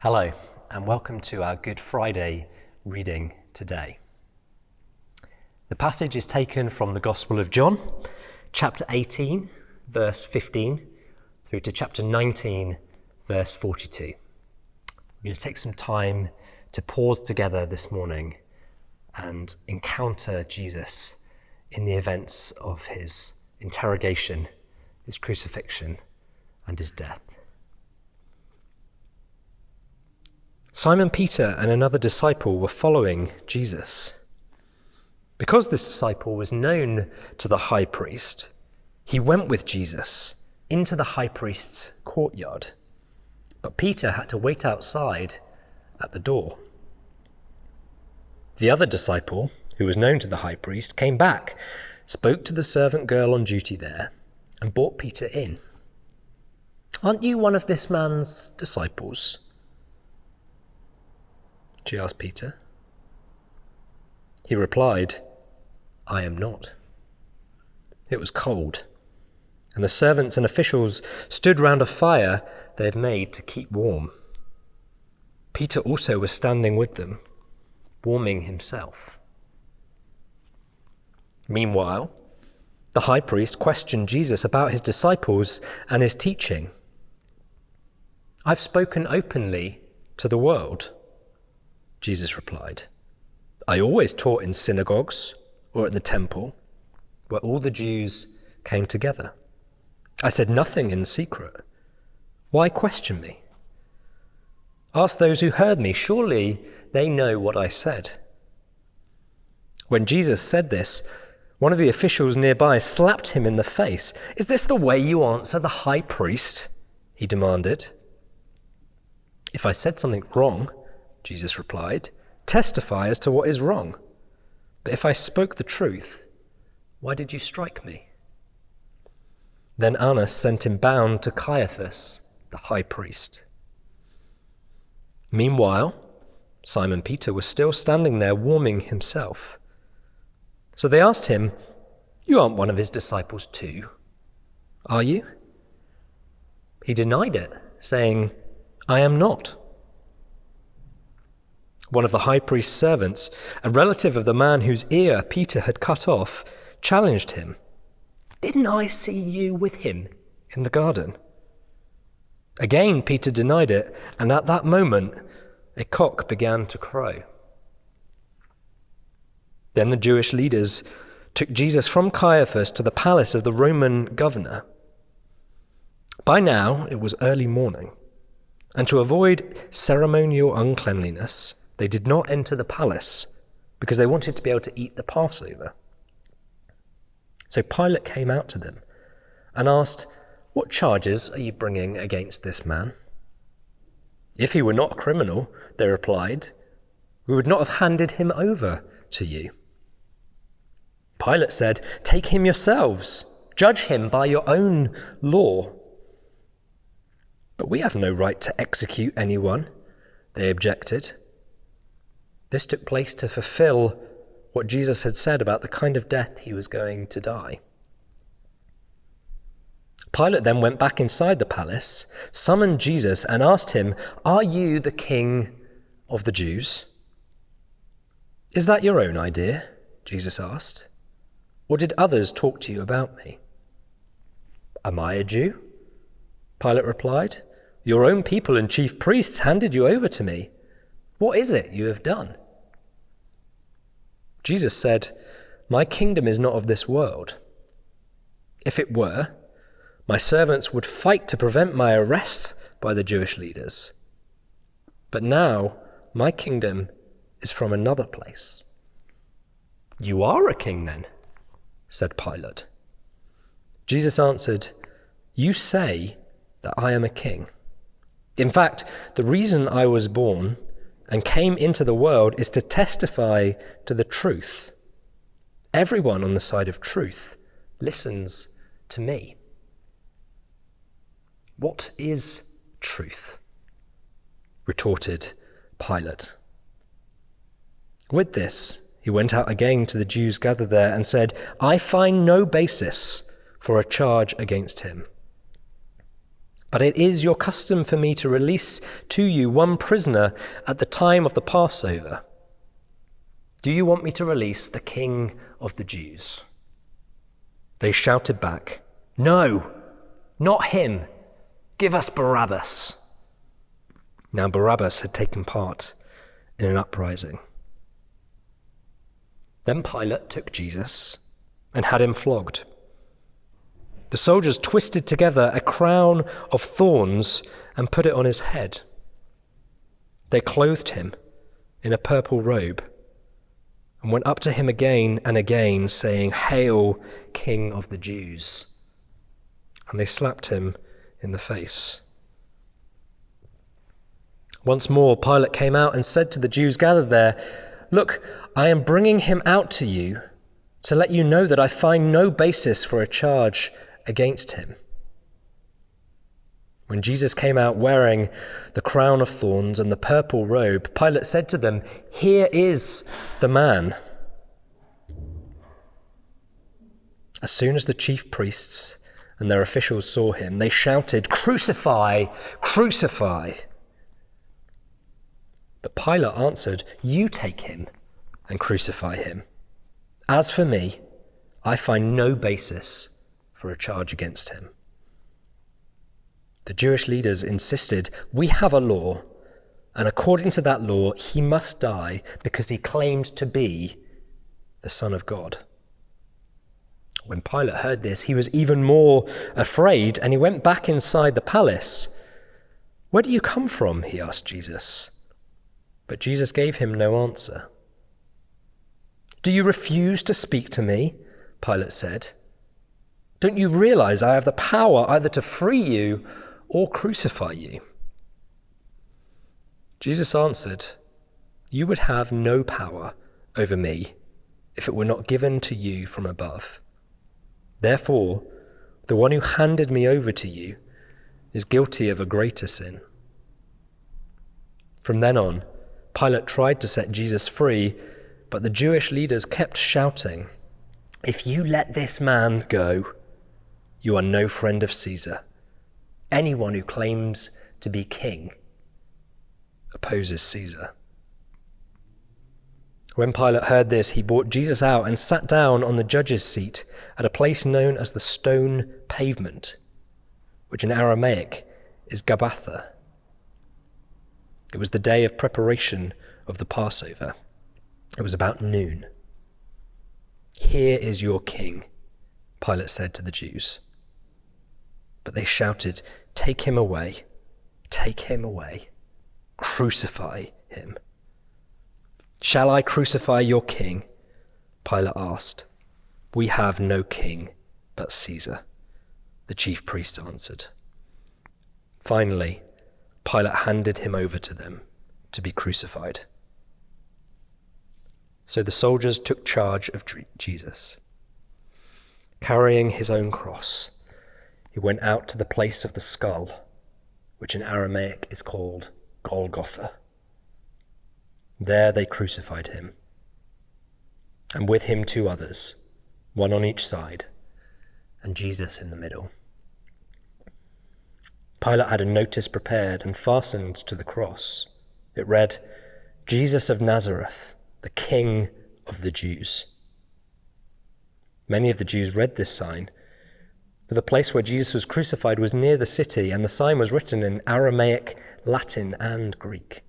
Hello, and welcome to our Good Friday reading today. The passage is taken from the Gospel of John, chapter 18, verse 15, through to chapter 19, verse 42. We're going to take some time to pause together this morning and encounter Jesus in the events of his interrogation, his crucifixion, and his death. Simon Peter and another disciple were following Jesus. Because this disciple was known to the high priest, he went with Jesus into the high priest's courtyard. But Peter had to wait outside at the door. The other disciple, who was known to the high priest, came back, spoke to the servant girl on duty there, and brought Peter in. "Aren't you one of this man's disciples?" she asked Peter. He replied, "I am not." It was cold, and the servants and officials stood round a fire they had made to keep warm. Peter also was standing with them, warming himself. Meanwhile, the high priest questioned Jesus about his disciples and his teaching. "I've spoken openly to the world," Jesus replied. "I always taught in synagogues or at the temple, where all the Jews came together. I said nothing in secret. Why question me? Ask those who heard me. Surely they know what I said." When Jesus said this, one of the officials nearby slapped him in the face. "Is this the way you answer the high priest?" he demanded. "If I said something wrong," Jesus replied, "testify as to what is wrong. But if I spoke the truth, why did you strike me?" Then Annas sent him bound to Caiaphas, the high priest. Meanwhile, Simon Peter was still standing there warming himself. So they asked him, "You aren't one of his disciples too, are you?" He denied it, saying, "I am not." One of the high priest's servants, a relative of the man whose ear Peter had cut off, challenged him. "Didn't I see you with him in the garden?" Again Peter denied it, and at that moment a cock began to crow. Then the Jewish leaders took Jesus from Caiaphas to the palace of the Roman governor. By now it was early morning, and to avoid ceremonial uncleanliness, they did not enter the palace because they wanted to be able to eat the Passover. So Pilate came out to them and asked, "What charges are you bringing against this man?" "If he were not a criminal," they replied, "we would not have handed him over to you." Pilate said, "Take him yourselves. Judge him by your own law." "But we have no right to execute anyone," they objected. This took place to fulfill what Jesus had said about the kind of death he was going to die. Pilate then went back inside the palace, summoned Jesus, and asked him, "Are you the king of the Jews?" "Is that your own idea?" Jesus asked. "Or did others talk to you about me?" "Am I a Jew?" Pilate replied. "Your own people and chief priests handed you over to me. What is it you have done?" Jesus said, "My kingdom is not of this world. If it were, my servants would fight to prevent my arrest by the Jewish leaders. But now my kingdom is from another place." "You are a king then?" said Pilate. Jesus answered, "You say that I am a king. In fact, the reason I was born and came into the world is to testify to the truth. Everyone on the side of truth listens to me." "What is truth?" retorted Pilate. With this, he went out again to the Jews gathered there and said, "I find no basis for a charge against him. But it is your custom for me to release to you one prisoner at the time of the Passover. Do you want me to release the King of the Jews?" They shouted back, "No, not him. Give us Barabbas." Now Barabbas had taken part in an uprising. Then Pilate took Jesus and had him flogged. The soldiers twisted together a crown of thorns and put it on his head. They clothed him in a purple robe and went up to him again and again, saying, "Hail, King of the Jews!" And they slapped him in the face. Once more Pilate came out and said to the Jews gathered there, "Look, I am bringing him out to you to let you know that I find no basis for a charge against him." When Jesus came out wearing the crown of thorns and the purple robe, Pilate said to them, "Here is the man." As soon as the chief priests and their officials saw him, they shouted, "Crucify! Crucify!" But Pilate answered, "You take him and crucify him. As for me, I find no basis for a charge against him." The Jewish leaders insisted, "We have a law, and according to that law, he must die because he claimed to be the Son of God." When Pilate heard this, he was even more afraid, and he went back inside the palace. "Where do you come from?" he asked Jesus. But Jesus gave him no answer. "Do you refuse to speak to me?" Pilate said. "Don't you realize I have the power either to free you or crucify you?" Jesus answered, "You would have no power over me if it were not given to you from above. Therefore, the one who handed me over to you is guilty of a greater sin." From then on, Pilate tried to set Jesus free, but the Jewish leaders kept shouting, "If you let this man go, you are no friend of Caesar. Anyone who claims to be king opposes Caesar." When Pilate heard this, he brought Jesus out and sat down on the judge's seat at a place known as the Stone Pavement, which in Aramaic is Gabbatha. It was the day of preparation of the Passover. It was about noon. "Here is your king," Pilate said to the Jews. But they shouted, "Take him away, take him away, crucify him." "Shall I crucify your king?" Pilate asked. "We have no king but Caesar," the chief priests answered. Finally, Pilate handed him over to them to be crucified. So the soldiers took charge of Jesus. Carrying his own cross, he went out to the place of the skull, which in Aramaic is called Golgotha. There they crucified him, and with him 2 others, one on each side, and Jesus in the middle. Pilate had a notice prepared and fastened to the cross. It read, "Jesus of Nazareth, the King of the Jews." Many of the Jews read this sign, but the place where Jesus was crucified was near the city, and the sign was written in Aramaic, Latin, and Greek.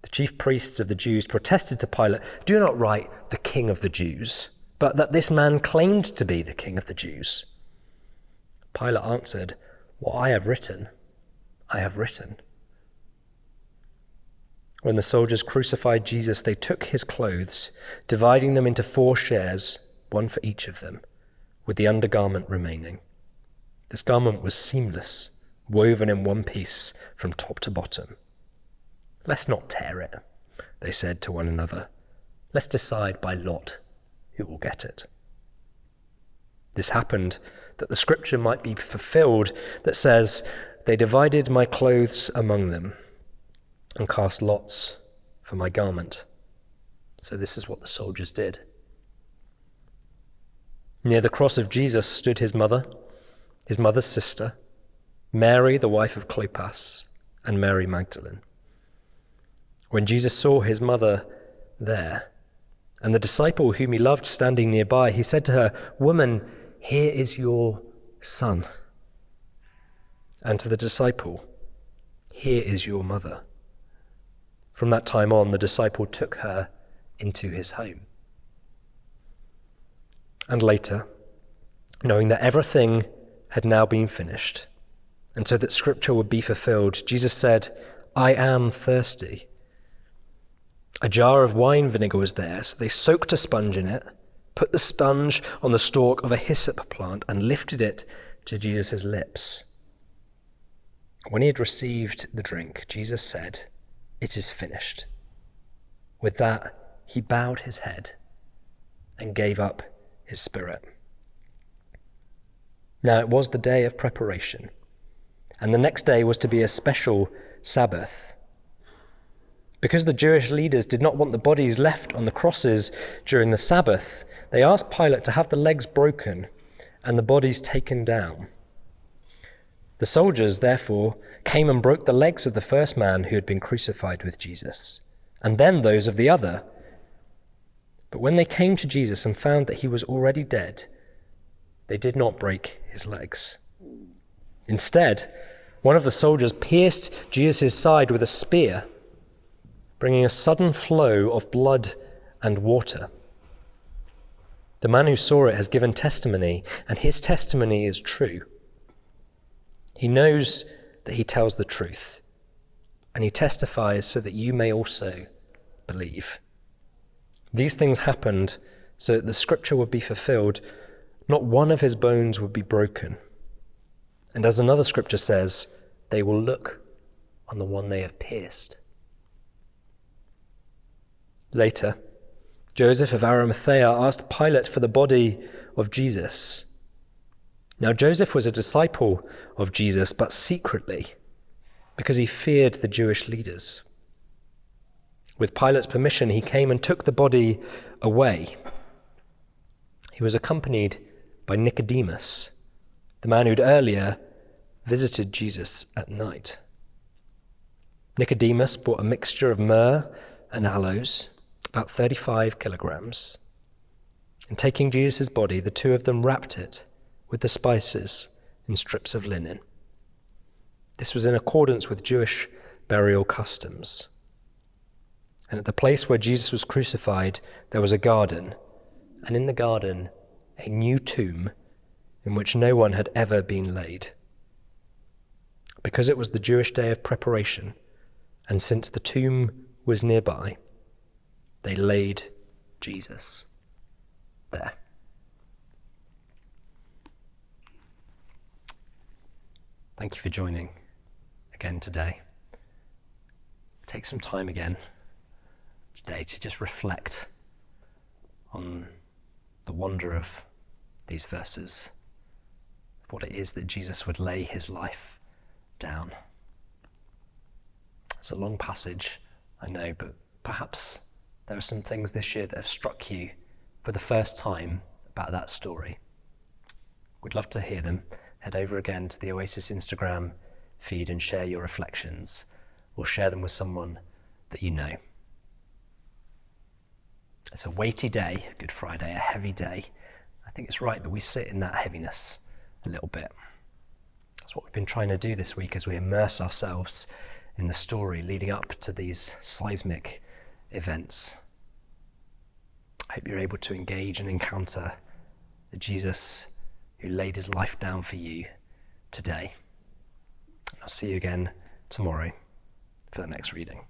The chief priests of the Jews protested to Pilate, "Do not write the King of the Jews, but that this man claimed to be the King of the Jews." Pilate answered, "What I have written, I have written." When the soldiers crucified Jesus, they took his clothes, dividing them into 4 shares, one for each of them, with the undergarment remaining. This garment was seamless, woven in one piece from top to bottom. "Let's not tear it," they said to one another. "Let's decide by lot who will get it." This happened that the scripture might be fulfilled that says, "They divided my clothes among them and cast lots for my garment." So this is what the soldiers did. Near the cross of Jesus stood his mother's sister, Mary, the wife of Clopas, and Mary Magdalene. When Jesus saw his mother there, and the disciple whom he loved standing nearby, he said to her, "Woman, here is your son." And to the disciple, "Here is your mother." From that time on, the disciple took her into his home. And later, knowing that everything had now been finished, and so that scripture would be fulfilled, Jesus said, "I am thirsty." A jar of wine vinegar was there, so they soaked a sponge in it, put the sponge on the stalk of a hyssop plant, and lifted it to Jesus' lips. When he had received the drink, Jesus said, "It is finished." With that, he bowed his head and gave up his spirit. Now it was the day of preparation, and the next day was to be a special Sabbath. Because the Jewish leaders did not want the bodies left on the crosses during the Sabbath, they asked Pilate to have the legs broken and the bodies taken down. The soldiers, therefore, came and broke the legs of the first man who had been crucified with Jesus, and then those of the other. But when they came to Jesus and found that he was already dead, they did not break his legs. Instead, one of the soldiers pierced Jesus' side with a spear, bringing a sudden flow of blood and water. The man who saw it has given testimony, and his testimony is true. He knows that he tells the truth, and he testifies so that you may also believe. These things happened so that the scripture would be fulfilled. Not one of his bones would be broken. And as another scripture says, they will look on the one they have pierced. Later, Joseph of Arimathea asked Pilate for the body of Jesus. Now Joseph was a disciple of Jesus, but secretly, because he feared the Jewish leaders. With Pilate's permission, he came and took the body away. He was accompanied by Nicodemus, the man who'd earlier visited Jesus at night. Nicodemus brought a mixture of myrrh and aloes, about 35 kilograms. And taking Jesus' body, the two of them wrapped it with the spices in strips of linen. This was in accordance with Jewish burial customs. And at the place where Jesus was crucified, there was a garden, and in the garden, a new tomb in which no one had ever been laid. Because it was the Jewish day of preparation, and since the tomb was nearby, they laid Jesus there. Thank you for joining again today. Take some time again today to just reflect on the wonder of these verses, of what it is that Jesus would lay his life down. It's a long passage, I know, but perhaps there are some things this year that have struck you for the first time about that story. We'd love to hear them. Head over again to the Oasis Instagram feed and share your reflections, or share them with someone that you know. It's a weighty day, Good Friday, a heavy day. I think it's right that we sit in that heaviness a little bit. That's what we've been trying to do this week as we immerse ourselves in the story leading up to these seismic events. I hope you're able to engage and encounter the Jesus who laid his life down for you today. I'll see you again tomorrow for the next reading.